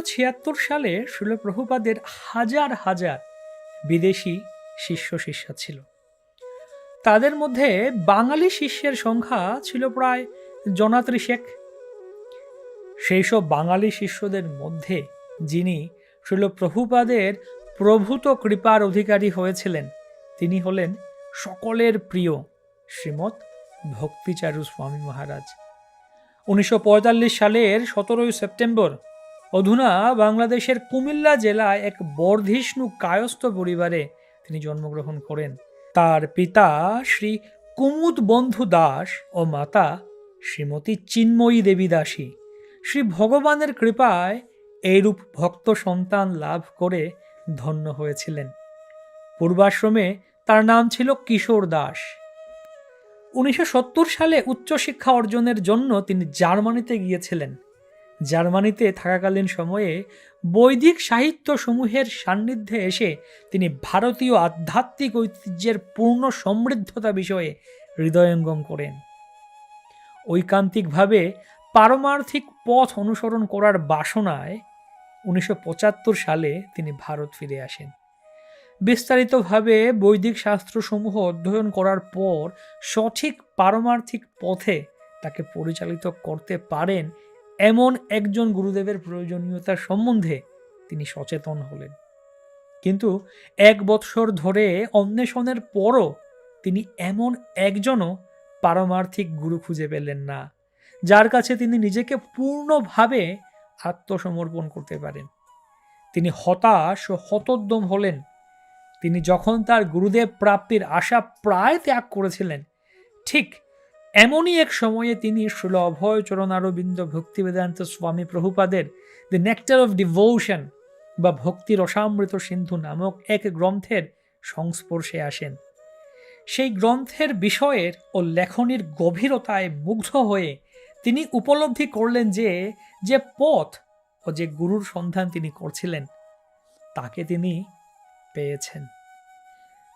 1976 সালে শিল প্রভুপাদের হাজার হাজার বিদেশি শিষ্য শিষ্যা ছিল। তাদের মধ্যে বাঙালি শিষ্যের সংখ্যা ছিল প্রায় জনাত্রিশেক। সেই সব বাঙালি শিষ্যদের মধ্যে যিনি শিল প্রভুপাদের প্রভূত কৃপার অধিকারী হয়েছিলেন তিনি হলেন সকলের প্রিয় শ্রীমৎ ভক্তিচারু স্বামী মহারাজ। 1945 সালের 17 সেপ্টেম্বর অধুনা বাংলাদেশের কুমিল্লা জেলায় এক বর্ধিষ্ণু কায়স্থ পরিবারে তিনি জন্মগ্রহণ করেন। তার পিতা শ্রী কুমুদ বন্ধু দাস ও মাতা শ্রীমতী চিন্ময়ী দেবী দাসী শ্রী ভগবানের কৃপায় এইরূপ ভক্ত সন্তান লাভ করে ধন্য হয়েছিলেন। পূর্বাশ্রমে তার নাম ছিল কিশোর দাস। 1970 সালে উচ্চশিক্ষা অর্জনের জন্য তিনি জার্মানিতে গিয়েছিলেন। জার্মানিতে থাকাকালীন সময়ে বৈদিক সাহিত্য সমূহের সান্নিধ্যে এসে তিনি ভারতীয় আধ্যাত্মিক ঐতিহ্যের পূর্ণ সমৃদ্ধতা বিষয়ে হৃদয়ঙ্গম করেন। ঐকান্তিকভাবে পারমার্থিক পথ অনুসরণ করার বাসনায় 1975 সালে তিনি ভারত ফিরে আসেন। বিস্তারিতভাবে বৈদিক শাস্ত্রসমূহ অধ্যয়ন করার পর সঠিক পারমার্থিক পথে তাকে পরিচালিত করতে পারেন এমন একজন গুরুদেবের প্রয়োজনীয়তা সম্বন্ধে তিনি সচেতন হলেন। কিন্তু 1 বৎসর ধরে অন্বেষণের পরও তিনি এমন একজনও পারমার্থিক গুরু খুঁজে পেলেন না যার কাছে তিনি নিজেকে পূর্ণভাবে আত্মসমর্পণ করতে পারেন। তিনি হতাশ ও হতোদ্যম হলেন। তিনি যখন তার গুরুদেব প্রাপ্তির আশা প্রায় ত্যাগ করেছিলেন, ঠিক এমনই এক সময়ে তিনি শ্রীল অভয় চরণারবিন্দ ভক্তিবেদান্ত স্বামী প্রভুপাদের দ্য নেক্টার অফ ডিভোশন বা ভক্তি রসামৃত সিন্ধু নামক এক গ্রন্থের সংস্পর্শে আসেন। সেই গ্রন্থের বিষয়ের ও লেখনীর গভীরতায় মুগ্ধ হয়ে তিনি উপলব্ধি করলেন যে পথ ও যে গুরুর সন্ধান তিনি করছিলেন তাকে তিনি পেয়েছেন।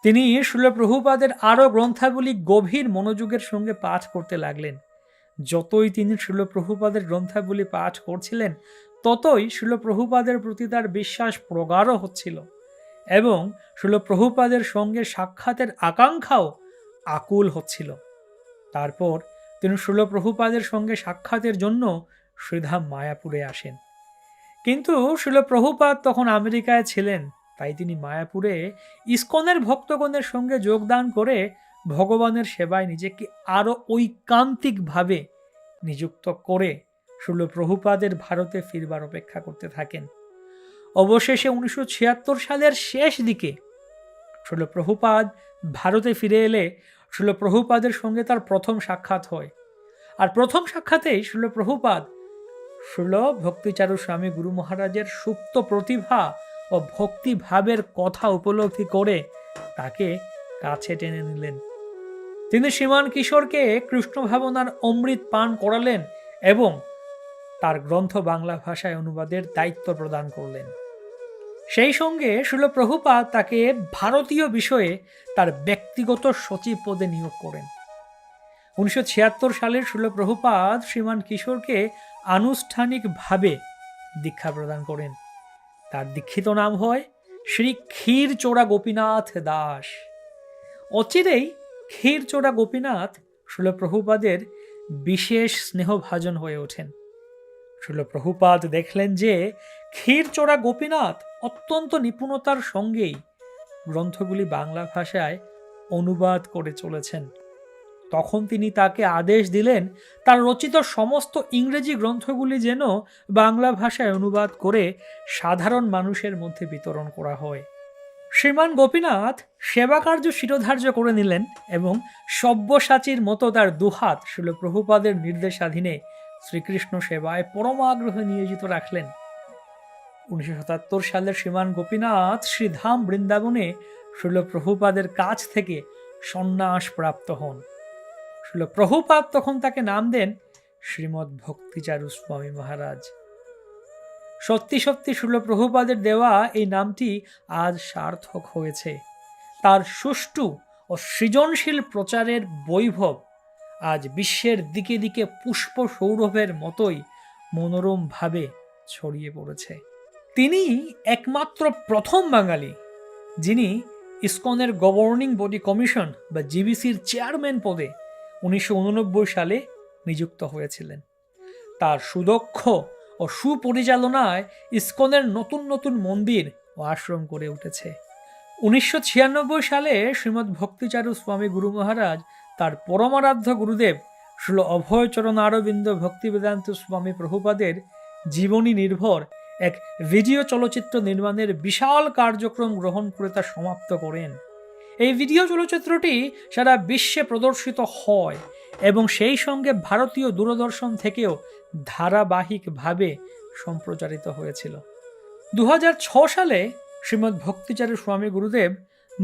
তিনি শিল প্রভুপাদের আরও গ্রন্থাবলী গভীর মনোযোগের সঙ্গে পাঠ করতে লাগলেন। যতই তিনি শিল প্রভুপাদের গ্রন্থাবলী পাঠ করছিলেন ততই শিল প্রভুপাদের প্রতি তার বিশ্বাস প্রগাঢ় হচ্ছিল এবং শিল প্রভুপাদের সঙ্গে সাক্ষাতের আকাঙ্ক্ষাও আকুল হচ্ছিল। তারপর তিনি শিল প্রভুপাদের সঙ্গে সাক্ষাতের জন্য শ্রীধাম মায়াপুরে আসেন। কিন্তু শিল প্রভুপাদ তখন আমেরিকায় ছিলেন, তাই তিনি মায়াপুরে ইসকনের ভক্তগণের সঙ্গে যোগদান করে ভগবানের সেবায় নিজেকে আরও ঐকান্তিকভাবে নিযুক্ত করে শিল প্রভুপাদের ভারতে ফিরবার অপেক্ষা করতে থাকেন। অবশেষে 1976 সালের শেষ দিকে শিল প্রভুপাদ ভারতে ফিরে এলে শিল প্রভুপাদের সঙ্গে তার প্রথম সাক্ষাৎ হয়। আর প্রথম সাক্ষাতেই শিল প্রভুপাদ শিল ভক্তিচারু স্বামী গুরু মহারাজের সুপ্ত প্রতিভা ও ভক্তিভাবের কথা উপলব্ধি করে তাকে কাছে টেনে নিলেন। তিনি শ্রীমান কিশোরকে কৃষ্ণ ভাবনার অমৃত পান করালেন এবং তার গ্রন্থ বাংলা ভাষায় অনুবাদের দায়িত্ব প্রদান করলেন। সেই সঙ্গে শিল প্রভুপাদ তাকে ভারতীয় বিষয়ে তার ব্যক্তিগত সচিব পদে নিয়োগ করেন। 1976 সালের শিল প্রভুপাদ শ্রীমান কিশোরকে আনুষ্ঠানিকভাবে দীক্ষা প্রদান করেন। তার দীক্ষিত নাম হয় শ্রী ক্ষীরচোরা গোপীনাথ দাস। অচিরেই ক্ষীরচোরা গোপীনাথ শিল প্রভুপাদের বিশেষ স্নেহভাজন হয়ে ওঠেন। শিল প্রভুপাদ দেখলেন যে ক্ষীরচোরা গোপীনাথ অত্যন্ত নিপুণতার সঙ্গেই গ্রন্থগুলি বাংলা ভাষায় অনুবাদ করে চলেছেন। তখন তিনি তাকে আদেশ দিলেন তার রচিত সমস্ত ইংরেজি গ্রন্থগুলি যেন বাংলা ভাষায় অনুবাদ করে সাধারণ মানুষের মধ্যে বিতরণ করা হয়। শ্রীমান গোপীনাথ সেবাকার্য শিরোধার্য করে নিলেন এবং সব্যসাচীর মতো তার দুহাত শিল প্রভুপাদের নির্দেশাধীনে শ্রীকৃষ্ণ সেবায় পরমাগ্রহে নিয়োজিত রাখলেন। 1977 সালের শ্রীমান গোপীনাথ শ্রীধাম বৃন্দাবনে শিল প্রভুপাদের কাছ থেকে সন্ন্যাস প্রাপ্ত হন। শিল প্রভুপাদ তখন তাকে নাম দেন শ্রীমৎ ভক্তিচারু স্বামী মহারাজ। সত্যি সত্যি শিল প্রভুপাদের দেওয়া এই নামটি আজ সার্থক হয়েছে। তার সুষ্ঠু ও সৃজনশীল প্রচারের বৈভব আজ বিশ্বের দিকে দিকে পুষ্প সৌরভের মতোই মনোরমভাবে ছড়িয়ে পড়েছে। তিনি একমাত্র প্রথম বাঙালি যিনি ইসকনের গভর্নিং বডি কমিশন বা জিবিসির চেয়ারম্যান পদে 1989 সালে নিযুক্ত হয়েছিলেন। তার সুদক্ষ ও সুপরিচালনায় ইসকনের নতুন নতুন মন্দির ও আশ্রম গড়ে উঠেছে। 1996 সালে শ্রীমৎ ভক্তিচারু স্বামী গুরু মহারাজ তার পরমারাধ্য গুরুদেব শ্রীল অভয়চরণ আরবিন্দ ভক্তিবেদান্ত স্বামী প্রভুপাদের জীবনী নির্ভর এক ভিডিও চলচ্চিত্র নির্মাণের বিশাল কার্যক্রম গ্রহণ করে তা সমাপ্ত করেন। এই ভিডিও চলচ্চিত্রটি সারা বিশ্বে প্রদর্শিত হয় এবং সেই সঙ্গে ভারতীয় দূরদর্শন থেকেও ধারাবাহিকভাবে সম্প্রচারিত হয়েছিল। 2006 সালে শ্রীমৎ ভক্তিচারু স্বামী গুরুদেব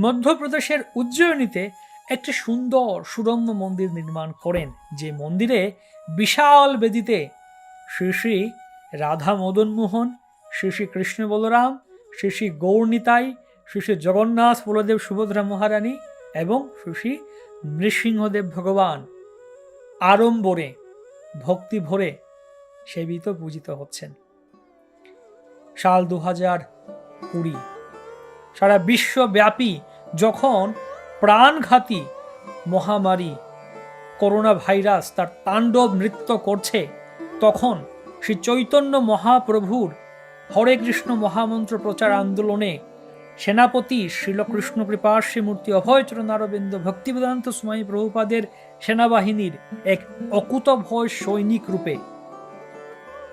মধ্যপ্রদেশের উজ্জয়িনীতে একটি সুন্দর সুরম্য মন্দির নির্মাণ করেন, যে মন্দিরে বিশাল বেদিতে শ্রী শ্রী রাধা মদন মোহন, শ্রী শ্রী কৃষ্ণ বলরাম, শ্রী শ্রী গৌরনিতাই, শ্রী শ্রী জগন্নাথ বলদেব সুভদ্রা মহারানী এবং শ্রী শ্রী নৃসিংহদেব ভগবান আড়ম্বরে ভক্তি ভরে সেবিত পূজিত হচ্ছেন। সাল 2020 সারা বিশ্বব্যাপী যখন প্রাণঘাতী মহামারী করোনা ভাইরাস তার তাণ্ডব নৃত্য করছে, তখন শ্রী চৈতন্য মহাপ্রভুর হরে কৃষ্ণ মহামন্ত্র প্রচার আন্দোলনে সেনাপতি শ্রীলকৃষ্ণ কৃপাশ্রী মূর্তি অভয়চরণ আরবিন্দ ভক্তিবেদান্ত স্বামী প্রভুপাদের সেনাবাহিনীর এক অকুতভয় সৈনিক রূপে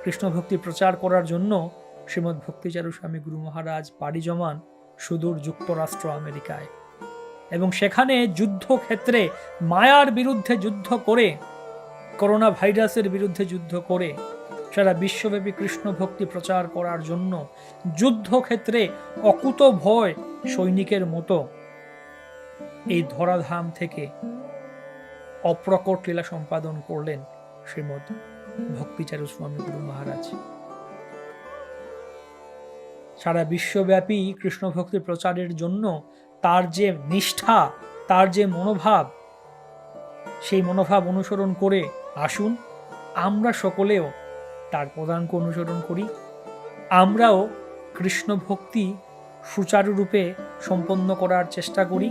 কৃষ্ণ ভক্তি প্রচার করার জন্য শ্রীমৎ ভক্তিচারু স্বামী গুরু মহারাজ পাড়ি জমান সুদূর যুক্তরাষ্ট্র আমেরিকায়, এবং সেখানে যুদ্ধক্ষেত্রে মায়ার বিরুদ্ধে যুদ্ধ করে, করোনা ভাইরাসের বিরুদ্ধে যুদ্ধ করে সারা বিশ্বব্যাপী কৃষ্ণ ভক্তি প্রচার করার জন্য যুদ্ধক্ষেত্রে অকুত ভয় সৈনিকের মতো এই ধরাধাম থেকে অপ্রকট লীলা সম্পাদন করলেন শ্রীমৎ ভক্তিচারু স্বামী গুরু মহারাজ। সারা বিশ্বব্যাপী কৃষ্ণ ভক্তি প্রচারের জন্য তার যে নিষ্ঠা, তার যে মনোভাব, সেই মনোভাব অনুসরণ করে আসুন আমরা সকলেও তার পদাঙ্ক অনুসরণ করি। আমরাও কৃষ্ণ ভক্তি সুচারুরূপে সম্পন্ন করার চেষ্টা করি,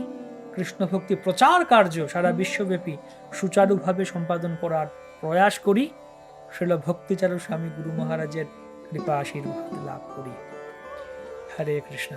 কৃষ্ণ ভক্তি প্রচার কার্য সারা বিশ্বব্যাপী সুচারুভাবে সম্পাদন করার প্রয়াস করি। শ্রীল ভক্তিচারু স্বামী গুরু মহারাজের কৃপা আশীর্বাদ লাভ করি। হরে কৃষ্ণ।